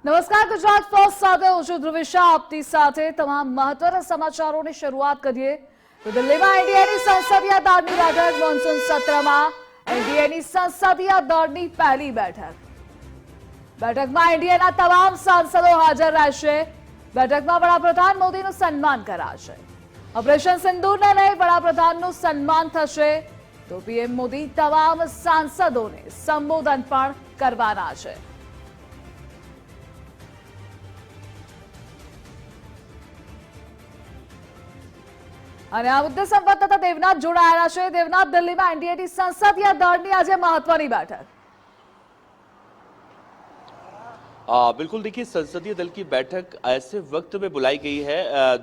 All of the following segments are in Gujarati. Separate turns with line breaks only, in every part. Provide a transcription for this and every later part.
નમસ્કાર ગુજરાત ફર્સ્ટ સાથે હું છું ધ્રુવિશા આપતી સાથે તમામ મહત્વના સમાચારોની શરૂઆત કરીએ તો દિલ્હીમાં એનડીએની સંસદીય દળની બેઠક મોન્સૂન સત્રમાં એનડીએની સંસદીય દળની પહેલી બેઠકમાં એનડીએના તમામ સાંસદો હાજર રહેશે। બેઠકમાં વડાપ્રધાન મોદીનું સન્માન કરાશે। ઓપરેશન સિંદૂરને લઈ વડાપ્રધાનનું સન્માન થશે તો પીએમ મોદી તમામ સાંસદોને સંબોધન પણ કરવાના છે। અને આ મુદ્દે સંવાદદાતા દેવનાથ જોડાયેલા છે। દેવનાથ, દિલ્હીમાં એનડીએની સંસદીય દળની આજે મહત્વની બેઠક।
बिल्कुल, देखिए संसदीय दल की बैठक ऐसे वक्त में बुलाई गई है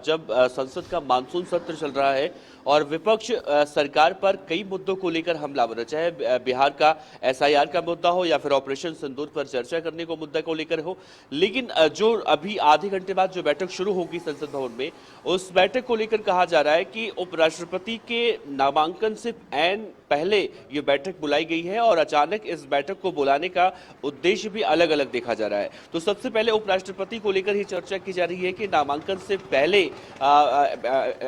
जब संसद का मानसून सत्र चल रहा है और विपक्ष सरकार पर कई मुद्दों को लेकर हमलावर है, चाहे बिहार का एसआईआर का मुद्दा हो या फिर ऑपरेशन सिंदूर पर चर्चा करने को मुद्दा को लेकर हो। लेकिन जो अभी आधे घंटे बाद जो बैठक शुरू होगी संसद भवन में, उस बैठक को लेकर कहा जा रहा है कि उपराष्ट्रपति के नामांकन से ऐन पहले ये बैठक बुलाई गई है और अचानक इस बैठक को बुलाने का उद्देश्य भी अलग अलग देखा जा रहा है। तो सबसे पहले उपराष्ट्रपति को लेकर ही चर्चा की जा रही है कि नामांकन से पहले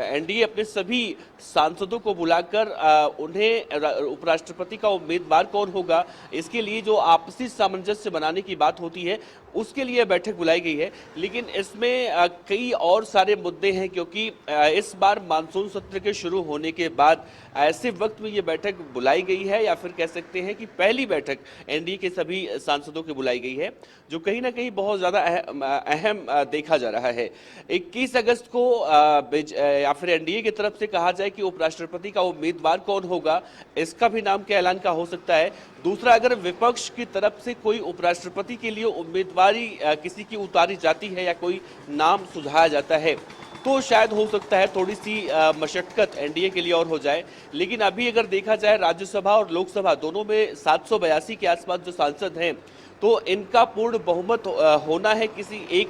एनडीए अपने सभी सांसदों को बुलाकर उन्हें उपराष्ट्रपति का उम्मीदवार कौन होगा, इसके लिए जो आपसी सामंजस्य बनाने की बात होती है उसके लिए बैठक बुलाई गई है। लेकिन इसमें कई और सारे मुद्दे हैं, क्योंकि इस बार मानसून सत्र के शुरू होने के बाद ऐसे वक्त में ये बैठक बुलाई गई है, या फिर कह सकते हैं कि पहली बैठक एनडीए के सभी सांसदों की बुलाई गई है, जो कहीं ना कहीं बहुत ज़्यादा अहम देखा जा रहा है। 21 अगस्त को या फिर एनडीए की तरफ से कहा जाए कि उपराष्ट्रपति का उम्मीदवार कौन होगा, इसका भी नाम के ऐलान का हो सकता है। दूसरा, अगर विपक्ष की तरफ से कोई उपराष्ट्रपति के लिए उम्मीदवारी किसी की उतारी जाती है या कोई नाम सुझाया जाता है तो शायद हो सकता है थोड़ी सी मशक्कत एनडीए के लिए और हो जाए। लेकिन अभी अगर देखा जाए राज्यसभा और लोकसभा दोनों में 782 के आसपास जो सांसद हैं, तो इनका पूर्ण बहुमत होना है किसी एक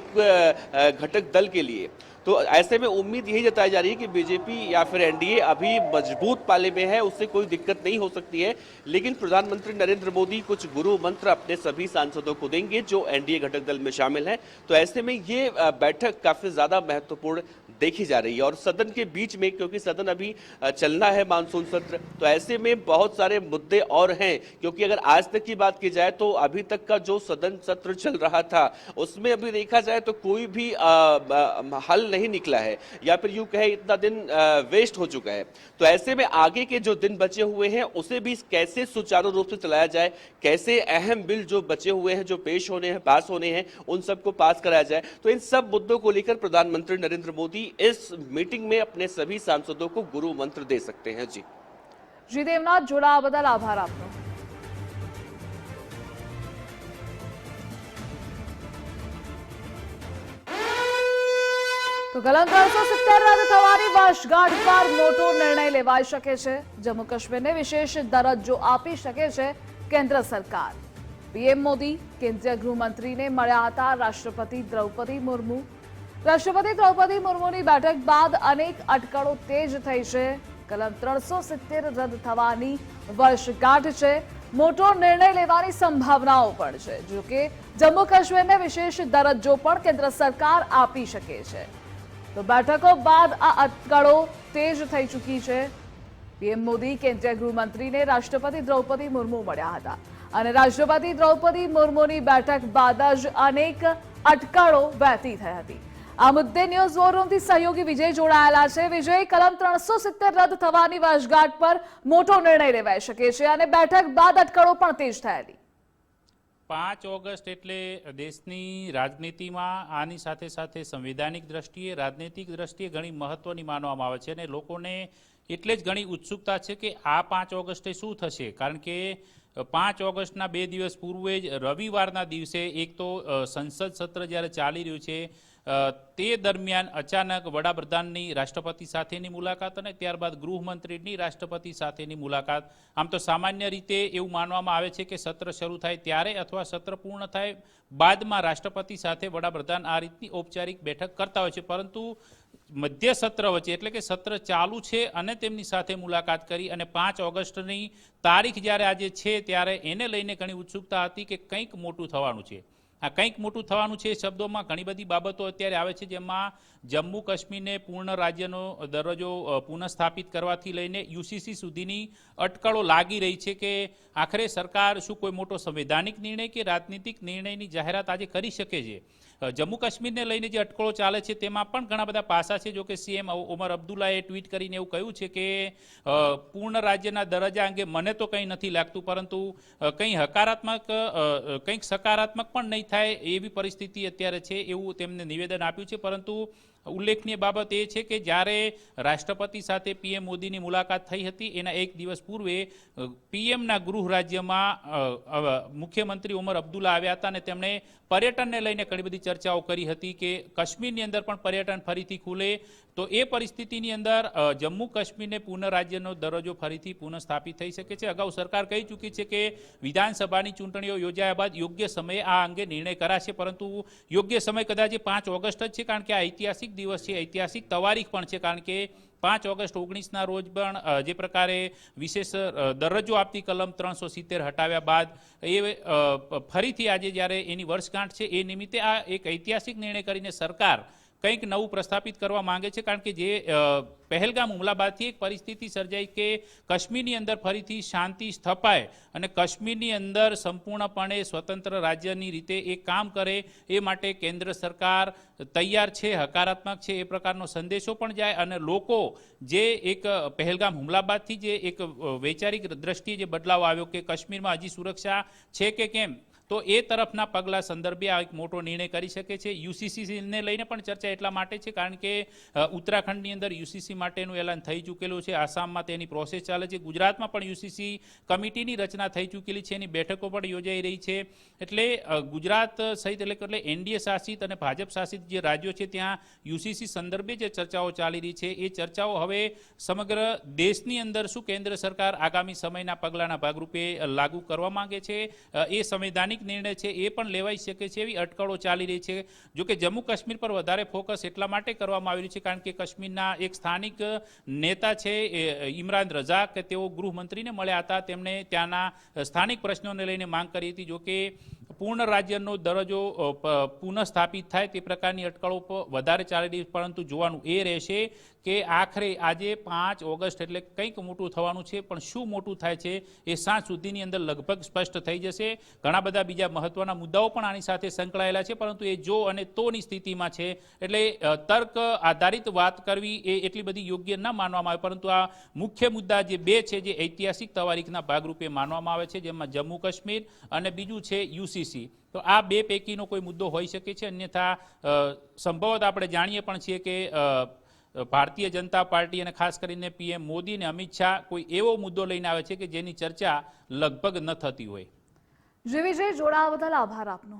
घटक दल के लिए। तो ऐसे में उम्मीद यही जताई जा रही है कि बीजेपी या फिर एनडीए अभी मजबूत पाले में है, उससे कोई दिक्कत नहीं हो सकती है। लेकिन प्रधानमंत्री नरेंद्र मोदी कुछ गुरु मंत्र अपने सभी सांसदों को देंगे जो एनडीए घटक दल में शामिल हैं। तो ऐसे में ये बैठक काफी ज्यादा महत्वपूर्ण देखी जा रही है। और सदन के बीच में, क्योंकि सदन अभी चलना है मानसून सत्र, तो ऐसे में बहुत सारे मुद्दे और हैं। क्योंकि अगर आज तक की बात की जाए तो अभी तक का जो सदन सत्र चल रहा था उसमें अभी देखा जाए तो कोई भी हल नहीं निकला है, या फिर यूं कहे इतना दिन वेस्ट हो चुका है। तो ऐसे में आगे के जो दिन बचे हुए हैं उसे भी कैसे सुचारू रूप से चलाया जाए, कैसे अहम बिल जो बचे हुए हैं, जो पेश होने हैं, पास होने हैं, उन सबको पास कराया जाए। तो इन सब मुद्दों को लेकर प्रधानमंत्री नरेंद्र मोदी इस मीटिंग में अपने सभी सांसदों को गुरु मंत्र दे सकते हैं।
जी देवनाथ, जोड़ा बदल आभार आपको। तो कलम 370 रદ થવાની વર્ષગાંઠ પર મોટો નિર્ણય લેવાઈ શકે છે। જમ્મુ કાશ્મીરને વિશેષ દરજ્જો આપી શકે છે કેન્દ્ર સરકાર। પીએમ મોદી કેન્દ્રીય ગૃહમંત્રીને મળ્યા હતા રાષ્ટ્રપતિ દ્રૌપદી મુર્મુ। રાષ્ટ્રપતિ દ્રૌપદી મુર્મુની બેઠક બાદ અનેક અટકળો તેજ થઈ છે। કલમ 370 રદ થવાની વર્ષગાંઠ છે, મોટો નિર્ણય લેવાની સંભાવનાઓ પણ છે। જો કે જમ્મુ કાશ્મીરને વિશેષ દરજ્જો પણ કેન્દ્ર સરકાર આપી શકે છે। तो बैठकों बाद आ अटकळो तेज थई चूकी है। पीएम मोदी केंद्रीय गृहमंत्री ने राष्ट्रपति द्रौपदी मुर्मू मळ्या हता अने राष्ट्रपति द्रौपदी मुर्मूनी बैठक बाद ज अनेक अटकळो वहेती थई हती। आ मुद्दे न्यूज वॉर रूमथी सहयोगी विजय जोड़ायेला छे। विजय, कलम 370 रद थवानी वर्षगांठ पर मोटो निर्णय लेवाई शके छे अने बैठक बाद अटकळो पण तेज थयेली।
5 ऑगस्ट एटले देशनी राजनीतिमां आनी साथे साथे संवैधानिक दृष्टिए राजनीतिक दृष्टिए घणी महत्वनी मानवामां आवे छे अने लोकोने एटले ज घणी उत्सुकता छे कि आ 5 ऑगस्टे शुं थशे। कारण के 5 ऑगस्टना 2 दिवस पूर्वे ज रविवारना दिवसे एक तो संसद सत्र ज्यारे चाली रह्युं छे તે દરમિયાન અચાનક વડાપ્રધાનની રાષ્ટ્રપતિ સાથેની મુલાકાત અને ત્યારબાદ ગૃહમંત્રીની રાષ્ટ્રપતિ સાથેની મુલાકાત। આમ તો સામાન્ય રીતે એવું માનવામાં આવે છે કે સત્ર શરૂ થાય ત્યારે અથવા સત્ર પૂર્ણ થાય બાદમાં રાષ્ટ્રપતિ સાથે વડાપ્રધાન આ રીતની ઔપચારિક બેઠક કરતા હોય છે। પરંતુ મધ્ય સત્ર વચ્ચે એટલે કે સત્ર ચાલુ છે અને તેમની સાથે મુલાકાત કરી અને 5 ઓગસ્ટની તારીખ જ્યારે આજે છે ત્યારે એને લઈને ઘણી ઉત્સુકતા હતી કે કંઈક મોટું થવાનું છે। આ કંઈક મોટું થવાનું છે. શબ્દોમાં ઘણી બધી બાબતો અત્યારે આવે છે, જેમાં જમ્મુ કાશ્મીરને પૂર્ણ રાજ્યનો દરજ્જો પુનઃસ્થાપિત કરવાથી લઈને યુસીસી સુધીની અટકળો લાગી રહી છે કે આખરે સરકાર શું કોઈ મોટો સંવૈધાનિક નિર્ણય કે રાજનીતિક નિર્ણયની જાહેરાત આજે કરી શકે છે. જમ્મુ કાશ્મીરને લઈને જે અટકળો ચાલે છે તેમાં પણ ઘણા બધા પાસા છે. જો કે સીએમ ઓમર અબ્દુલ્લાએ ટ્વીટ કરીને એવું કહ્યું છે કે પૂર્ણ રાજ્યના દરજ્જા અંગે મને તો કંઈ નથી લાગતું, પરંતુ કંઈ હકારાત્મક કંઈક સકારાત્મક પણ નહીં થાય એવી પરિસ્થિતિ અત્યારે છે એવું તેમને નિવેદન આપ્યું છે. પરંતુ ઉલ્લેખનીય બાબત એ છે કે જ્યારે રાષ્ટ્રપતિ સાથે પીએમ મોદીની મુલાકાત થઈ હતી એના એક દિવસ પૂર્વે પીએમના ગૃહ રાજ્યમાં મુખ્યમંત્રી ઓમર અબ્દુલ્લા આવ્યા હતા અને તેમણે પર્યટનને લઈને ઘણી બધી ચર્ચાઓ કરી હતી કે કાશ્મીરની અંદર પણ પર્યટન ફરીથી ખુલે. તો એ પરિસ્થિતિની અંદર જમ્મુ કાશ્મીરને પૂર્ણ રાજ્યનો દરજ્જો ફરીથી પુનઃસ્થાપિત થઈ શકે છે. અગાઉ સરકાર કહી ચૂકી છે કે વિધાનસભાની ચૂંટણીઓ યોજાયા બાદ યોગ્ય સમયે આ અંગે નિર્ણય કરાશે, પરંતુ યોગ્ય સમય કદાચ 5 ઓગસ્ટ જ છે, કારણ કે આ ઐતિહાસિક દિવસ છે, ઐતિહાસિક તારીખ પણ છે. કારણ કે 5 ઓગસ્ટ 19ના રોજ પણ જે પ્રકારે વિશેષ દરજ્જો આપતી કલમ 370 હટાવ્યા બાદ એ ફરીથી આજે જ્યારે એની વર્ષગાંઠ છે એ નિમિત્તે આ એક ઐતિહાસિક નિર્ણય કરીને સરકાર કંઈક નવું પ્રસ્થાપિત કરવા માંગે છે. કારણ કે જે પહેલગામ હુમલા બાદથી એક પરિસ્થિતિ સર્જાઈ કે કાશ્મીરની અંદર ફરીથી શાંતિ સ્થપાય અને કાશ્મીરની અંદર સંપૂર્ણપણે સ્વતંત્ર રાજ્યની રીતે એ કામ કરે એ માટે કેન્દ્ર સરકાર તૈયાર છે, હકારાત્મક છે, એ પ્રકારનો સંદેશો પણ જાય અને લોકો જે એક પહેલગામ હુમલા બાદથી જે એક વૈચારિક દ્રષ્ટિએ જે બદલાવ આવ્યો કે કાશ્મીરમાં હજી સુરક્ષા છે કે કેમ, તો એ તરફના પગલા સંદર્ભે આ એક મોટો નિર્ણય કરી શકે છે. યુસીસીને લઈને પણ ચર્ચા એટલા માટે છે કારણ કે ઉત્તરાખંડની અંદર યુસીસી માટેનું એલાન થઈ ચૂકેલું છે, આસામમાં તેની પ્રોસેસ ચાલે છે, ગુજરાતમાં પણ યુસીસી કમિટીની રચના થઈ ચૂકેલી છે, એની બેઠકો પણ યોજાઈ રહી છે. એટલે ગુજરાત સહિત એટલે એનડીએ શાસિત અને ભાજપ શાસિત જે રાજ્યો છે ત્યાં યુસીસી સંદર્ભે જે ચર્ચાઓ ચાલી રહી છે એ ચર્ચાઓ હવે સમગ્ર દેશની અંદર શું કેન્દ્ર સરકાર આગામી સમયના પગલાના ભાગરૂપે લાગુ કરવા માંગે છે એ સંવૈધાનિક નિર્ણય છે એ પણ લેવાઈ શકે છે એવી અટકળો ચાલી રહી છે. જો કે જમ્મુ કાશ્મીર પર વધારે ફોકસ એટલા માટે કરવામાં આવી રહ્યું છે કારણ કે કાશ્મીરના એક સ્થાનિક નેતા છે ઇમરાન રઝા કે તેઓ ગૃહમંત્રીને મળ્યા હતા, તેમણે ત્યાંના સ્થાનિક પ્રશ્નોને લઈને માંગ કરી હતી. જો કે પૂર્ણ રાજ્યનો દરજ્જો પુનઃસ્થાપિત થાય તે પ્રકારની અટકળો વધારે ચાલી રહી, પરંતુ જોવાનું એ રહેશે કે આખરે આજે 5 ઓગસ્ટ એટલે કંઈક મોટું થવાનું છે, પણ શું મોટું થાય છે એ સાંજ સુધીની અંદર લગભગ સ્પષ્ટ થઈ જશે. ઘણા બધા બીજા મહત્વના મુદ્દાઓ પણ આની સાથે સંકળાયેલા છે, પરંતુ એ જો અને તોની સ્થિતિમાં છે, એટલે તર્ક આધારિત વાત કરવી એ એટલી બધી યોગ્ય ન માનવામાં આવે. પરંતુ આ મુખ્ય મુદ્દા જે બે છે જે ઐતિહાસિક તારીખના ભાગરૂપે માનવામાં આવે છે, જેમાં જમ્મુ કાશ્મીર અને બીજું છે યુસીસી, તો આ બે પૈકીનો કોઈ મુદ્દો હોઈ શકે છે. અન્યથા સંભવત આપણે જાણીએ પણ છીએ કે ભારતીય જનતા પાર્ટી અને ખાસ કરીને પીએમ મોદી અને અમિત શાહ કોઈ એવો મુદ્દો લઈને આવે છે કે જેની ચર્ચા લગભગ ન થતી હોય.
જે વિજય જોડાવા બદલ આભાર આપનો.